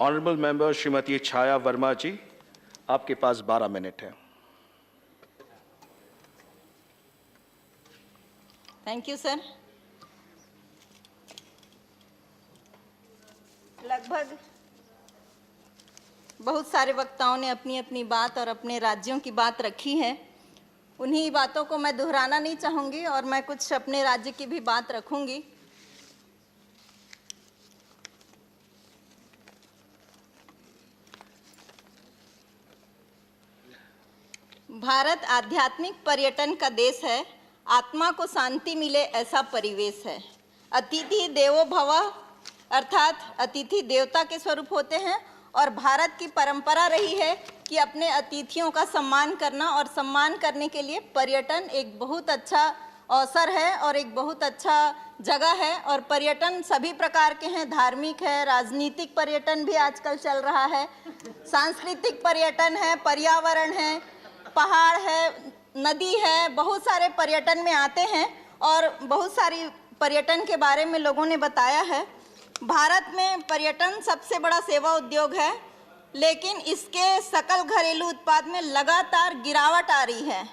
Honourable member Shrimati छाया वर्मा जी, आपके पास 12 minute है। Thank you sir. लगभग बहुत सारे वक्ताओं ने अपनी अपनी बात और अपने राज्यों की बात रखी है। उन्हीं बातों को मैं दोहराना नहीं चाहूँगी और मैं कुछ अपने राज्य की भी बात रखूँगी। भारत आध्यात्मिक पर्यटन का देश है। आत्मा को शांति मिले ऐसा परिवेश है। अतिथि देवो भव अर्थात अतिथि देवता के स्वरूप होते हैं और भारत की परंपरा रही है कि अपने अतिथियों का सम्मान करना, और सम्मान करने के लिए पर्यटन एक बहुत अच्छा अवसर है और एक बहुत अच्छा जगह है। और पर्यटन सभी प्रकार के हैं, धार्मिक है, राजनीतिक पर्यटन भी आजकल चल रहा है, सांस्कृतिक पर्यटन है, पर्यावरण है, पहाड़ है, नदी है, बहुत सारे पर्यटन में आते हैं और बहुत सारी पर्यटन के बारे में लोगों ने बताया है। भारत में पर्यटन सबसे बड़ा सेवा उद्योग है, लेकिन इसके सकल घरेलू उत्पाद में लगातार गिरावट आ रही है।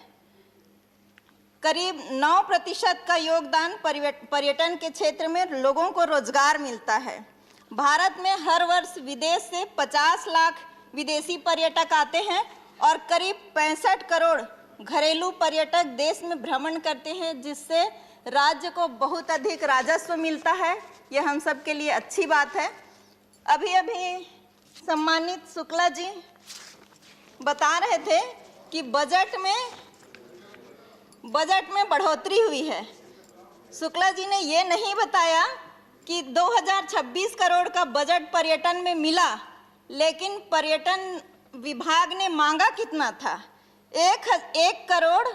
करीब 9% का योगदान पर्यटन के क्षेत्र में लोगों को रोजगार मिलता है। भारत में हर वर्ष विदेश से 50 लाख विदेशी पर्यटक आते हैं और करीब 65 करोड़ घरेलू पर्यटक देश में भ्रमण करते हैं, जिससे राज्य को बहुत अधिक राजस्व मिलता है। यह हम सब के लिए अच्छी बात है। अभी अभी सम्मानित शुक्ला जी बता रहे थे कि बजट में बढ़ोतरी हुई है। शुक्ला जी ने ये नहीं बताया कि 2026 करोड़ का बजट पर्यटन में मिला, लेकिन पर्यटन विभाग ने मांगा कितना था? 1 करोड़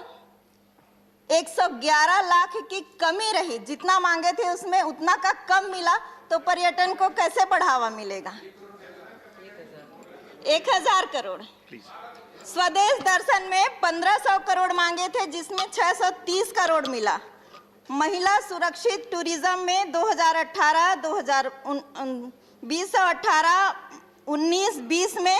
111 लाख की कमी रही। जितना मांगे थे उसमें उतना का कम मिला, तो पर्यटन को कैसे बढ़ावा मिलेगा? 1000 करोड़। स्वदेश दर्शन में 1500 करोड़ मांगे थे, जिसमें 630 करोड़ मिला। महिला सुरक्षित टूरिज्म में 2019-20 में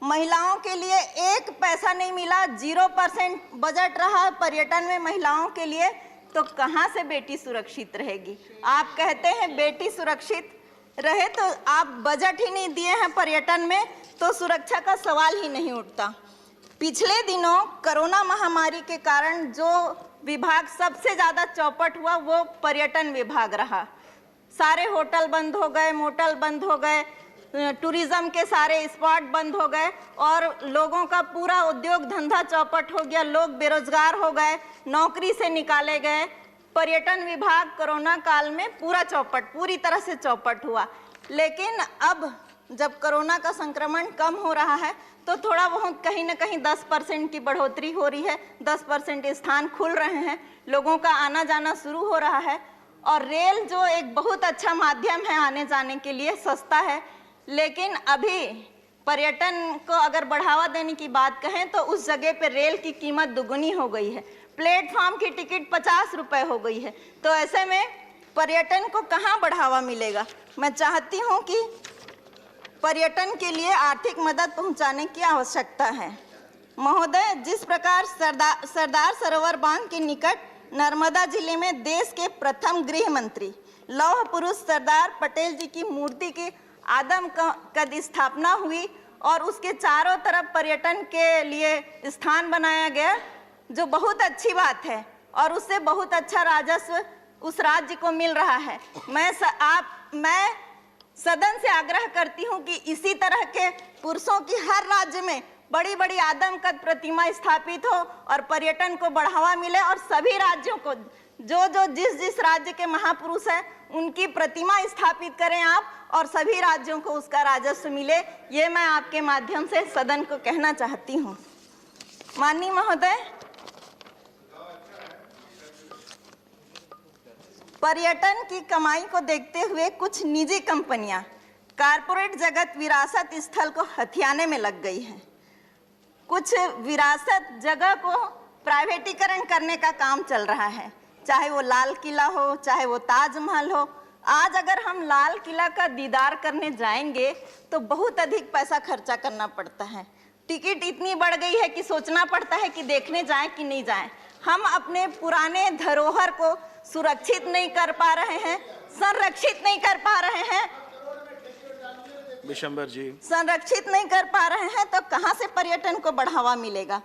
महिलाओं के लिए 1 पैसा नहीं मिला, 0% बजट रहा पर्यटन में महिलाओं के लिए। तो कहाँ से बेटी सुरक्षित रहेगी? आप कहते हैं बेटी सुरक्षित रहे, तो आप बजट ही नहीं दिए हैं पर्यटन में, तो सुरक्षा का सवाल ही नहीं उठता। पिछले दिनों कोरोना महामारी के कारण जो विभाग सबसे ज़्यादा चौपट हुआ वो पर्यटन विभाग रहा। सारे होटल बंद हो गए, मोटल बंद हो गए, टूरिज्म के सारे स्पॉट बंद हो गए और लोगों का पूरा उद्योग धंधा चौपट हो गया। लोग बेरोजगार हो गए, नौकरी से निकाले गए। पर्यटन विभाग कोरोना काल में पूरी तरह से चौपट हुआ। लेकिन अब जब कोरोना का संक्रमण कम हो रहा है, तो थोड़ा बहुत कहीं ना कहीं 10% की बढ़ोतरी हो रही है। 10% स्थान खुल रहे हैं, लोगों का आना जाना शुरू हो रहा है। और रेल जो एक बहुत अच्छा माध्यम है आने जाने के लिए, सस्ता है, लेकिन अभी पर्यटन को अगर बढ़ावा देने की बात कहें तो उस जगह पे रेल की कीमत दुगुनी हो गई है। प्लेटफॉर्म की टिकट 50 रुपए हो गई है। तो ऐसे में पर्यटन को कहाँ बढ़ावा मिलेगा? मैं चाहती हूँ कि पर्यटन के लिए आर्थिक मदद पहुँचाने की आवश्यकता है। महोदय, जिस प्रकार सरदार सरोवर बांध के निकट नर्मदा जिले में देश के प्रथम गृह मंत्री लौह पुरुष सरदार पटेल जी की मूर्ति की आदमकद स्थापना हुई और उसके चारों तरफ पर्यटन के लिए स्थान बनाया गया, जो बहुत अच्छी बात है और उससे बहुत अच्छा राजस्व उस राज्य को मिल रहा है। मैं सदन से आग्रह करती हूं कि इसी तरह के पुरुषों की हर राज्य में बड़ी बड़ी आदमकद प्रतिमा स्थापित हो और पर्यटन को बढ़ावा मिले, और सभी राज्यों को जिस राज्य के महापुरुष हैं उनकी प्रतिमा स्थापित करें आप, और सभी राज्यों को उसका राजस्व मिले। ये मैं आपके माध्यम से सदन को कहना चाहती हूँ। माननीय महोदय, पर्यटन की कमाई को देखते हुए कुछ निजी कंपनियां कारपोरेट जगत विरासत स्थल को हथियाने में लग गई हैं। कुछ विरासत जगह को प्राइवेटीकरण करने का काम चल रहा है, चाहे वो लाल किला हो, चाहे वो ताजमहल हो। आज अगर हम लाल किला का दीदार करने जाएंगे तो बहुत अधिक पैसा खर्चा करना पड़ता है। टिकट इतनी बढ़ गई है कि सोचना पड़ता है कि देखने जाएं कि नहीं जाएं। हम अपने पुराने धरोहर को सुरक्षित नहीं कर पा रहे हैं, संरक्षित नहीं कर पा रहे हैं, विशंबर जी, संरक्षित नहीं कर पा रहे हैं, तो कहां से पर्यटन को बढ़ावा मिलेगा।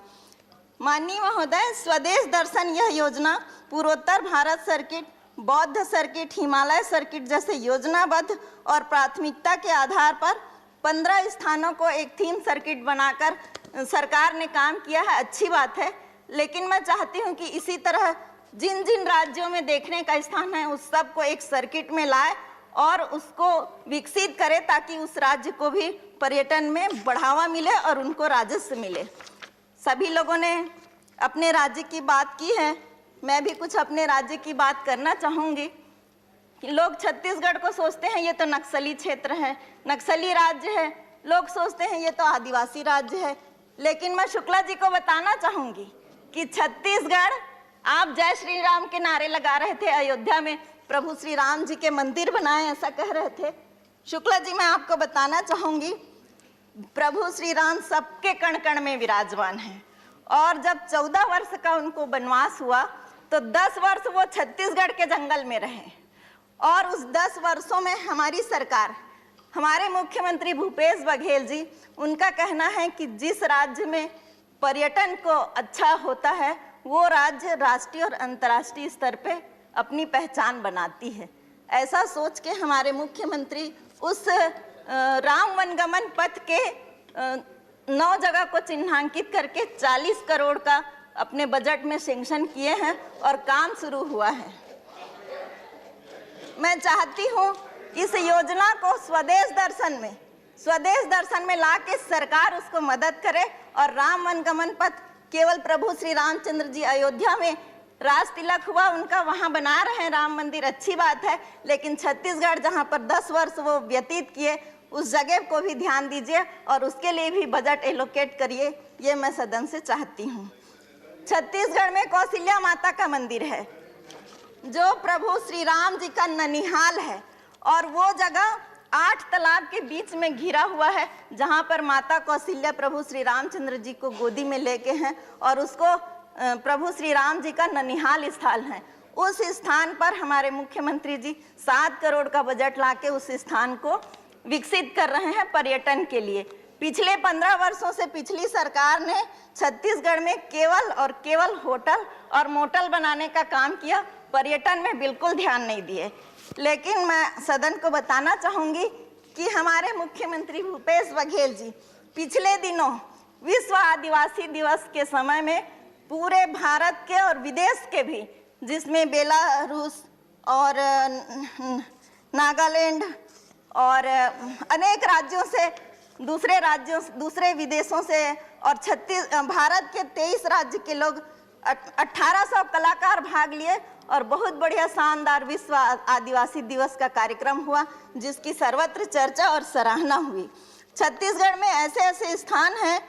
माननीय महोदय, स्वदेश दर्शन यह योजना पूर्वोत्तर भारत सर्किट, बौद्ध सर्किट, हिमालय सर्किट जैसे योजनाबद्ध और प्राथमिकता के आधार पर 15 स्थानों को एक थीम सर्किट बनाकर सरकार ने काम किया है। अच्छी बात है, लेकिन मैं चाहती हूं कि इसी तरह जिन जिन राज्यों में देखने का स्थान है उस सब को एक सर्किट में लाए और उसको विकसित करे, ताकि उस राज्य को भी पर्यटन में बढ़ावा मिले और उनको राजस्व मिले। सभी लोगों ने अपने राज्य की बात की है, मैं भी कुछ अपने राज्य की बात करना चाहूंगी। लोग छत्तीसगढ़ को सोचते हैं ये तो नक्सली क्षेत्र है, नक्सली राज्य है, लोग सोचते हैं ये तो आदिवासी राज्य है, लेकिन मैं शुक्ला जी को बताना चाहूंगी कि छत्तीसगढ़, आप जय श्री राम के नारे लगा रहे थे, अयोध्या में प्रभु श्री राम जी के मंदिर बनाए ऐसा कह रहे थे। शुक्ला जी, मैं आपको बताना चाहूंगी प्रभु श्री राम सबके कण कण में विराजमान है, और जब 14 वर्ष का उनको वनवास हुआ तो 10 वर्ष वो छत्तीसगढ़ के जंगल में रहे, और उस 10 वर्षों में हमारी सरकार, हमारे मुख्यमंत्री भूपेश बघेल जी, उनका कहना है कि जिस राज्य में पर्यटन को अच्छा होता है वो राज्य राष्ट्रीय और अंतर्राष्ट्रीय स्तर पे अपनी पहचान बनाती है। ऐसा सोच के हमारे मुख्यमंत्री उस राम वनगमन पथ के 9 जगह को चिन्हांकित करके 40 करोड़ का अपने बजट में सैंक्शन किए हैं और काम शुरू हुआ है। मैं चाहती हूँ इस योजना को स्वदेश दर्शन में लाके सरकार उसको मदद करे, और राम वनगमन पथ केवल प्रभु श्री रामचंद्र जी अयोध्या में राज तिलक हुआ उनका, वहां बना रहे हैं राम मंदिर, अच्छी बात है, लेकिन छत्तीसगढ़ जहां पर 10 वर्ष वो व्यतीत किए उस जगह को भी ध्यान दीजिए और उसके लिए भी बजट एलोकेट करिए, ये मैं सदन से चाहती हूँ। छत्तीसगढ़ में कौशल्या माता का मंदिर है जो प्रभु श्री राम जी का ननिहाल है, और वो जगह 8 तालाब के बीच में घिरा हुआ है, जहां पर माता कौशल्या प्रभु श्री रामचंद्र जी को गोदी में लेके हैं और उसको प्रभु श्री राम जी का ननिहाल स्थल है। उस स्थान पर हमारे मुख्यमंत्री जी 7 करोड़ का बजट लाके उस स्थान को विकसित कर रहे हैं पर्यटन के लिए। पिछले 15 वर्षों से पिछली सरकार ने छत्तीसगढ़ में केवल होटल और मोटल बनाने का काम किया, पर्यटन में बिल्कुल ध्यान नहीं दिए। लेकिन मैं सदन को बताना चाहूंगी कि हमारे मुख्यमंत्री भूपेश बघेल जी पिछले दिनों विश्व आदिवासी दिवस के समय में पूरे भारत के और विदेश के भी, जिसमें बेलारूस और नागालैंड और अनेक राज्यों से, दूसरे विदेशों से और भारत के 23 राज्य के लोग 1800 कलाकार भाग लिए और बहुत बढ़िया शानदार विश्व आदिवासी दिवस का कार्यक्रम हुआ, जिसकी सर्वत्र चर्चा और सराहना हुई। छत्तीसगढ़ में ऐसे ऐसे स्थान हैं,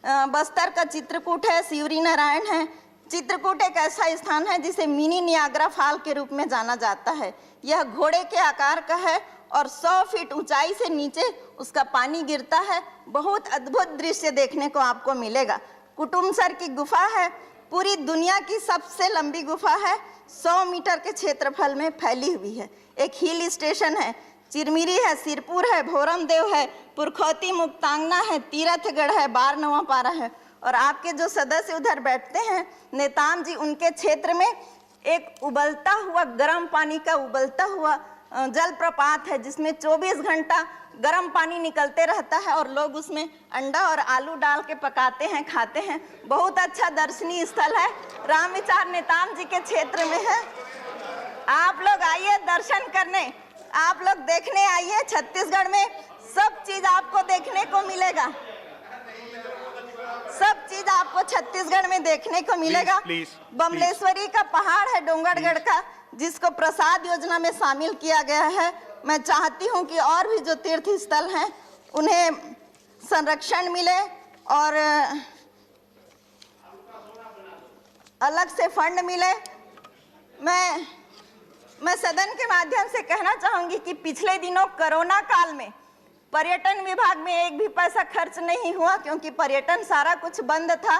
बस्तर का चित्रकूट है, शिवरी नारायण है। चित्रकूट एक ऐसा स्थान है जिसे मिनी नियाग्रा फॉल के रूप में जाना जाता है। यह घोड़े के आकार का है और 100 फीट ऊंचाई से नीचे उसका पानी गिरता है। बहुत अद्भुत दृश्य देखने को आपको मिलेगा। कुटुमसर की गुफा है, पूरी दुनिया की सबसे लंबी गुफा है, 100 मीटर के क्षेत्रफल में फैली हुई है। एक हिल स्टेशन है, चिरमिरी है, सिरपुर है, भोरमदेव है, पुरखौती मुक्तांगना है, तीरथगढ़ है, बारनवापारा है। और आपके जो सदस्य उधर बैठते हैं नेताम जी, उनके क्षेत्र में एक उबलता हुआ गर्म पानी का उबलता हुआ जलप्रपात है, जिसमें 24 घंटा गर्म पानी निकलते रहता है और लोग उसमें अंडा और आलू डाल के पकाते हैं, खाते हैं। बहुत अच्छा दर्शनीय स्थल है, राम विचार नेताम जी के क्षेत्र में है। आप लोग आइए दर्शन करने, आप लोग देखने आइए। छत्तीसगढ़ में सब चीज आपको देखने को मिलेगा, सब चीज आपको छत्तीसगढ़ में देखने को मिलेगा। बमलेश्वरी का पहाड़ है डोंगरगढ़ का, जिसको प्रसाद योजना में शामिल किया गया है। मैं चाहती हूं कि और भी जो तीर्थ स्थल हैं उन्हें संरक्षण मिले और अलग से फंड मिले। मैं मैं सदन के माध्यम से कहना चाहूंगी कि पिछले दिनों कोरोना काल में पर्यटन विभाग में एक भी पैसा खर्च नहीं हुआ, क्योंकि पर्यटन सारा कुछ बंद था।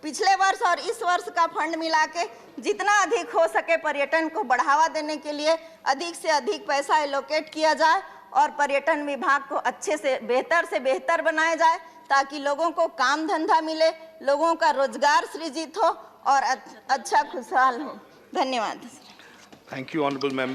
पिछले वर्ष और इस वर्ष का फंड मिला के जितना अधिक हो सके पर्यटन को बढ़ावा देने के लिए अधिक से अधिक पैसा एलोकेट किया जाए और पर्यटन विभाग को अच्छे से बेहतर बनाया जाए, ताकि लोगों को काम धंधा मिले, लोगों का रोजगार सृजित हो और अच्छा खुशहाल हो। धन्यवाद। Thank you, honorable member.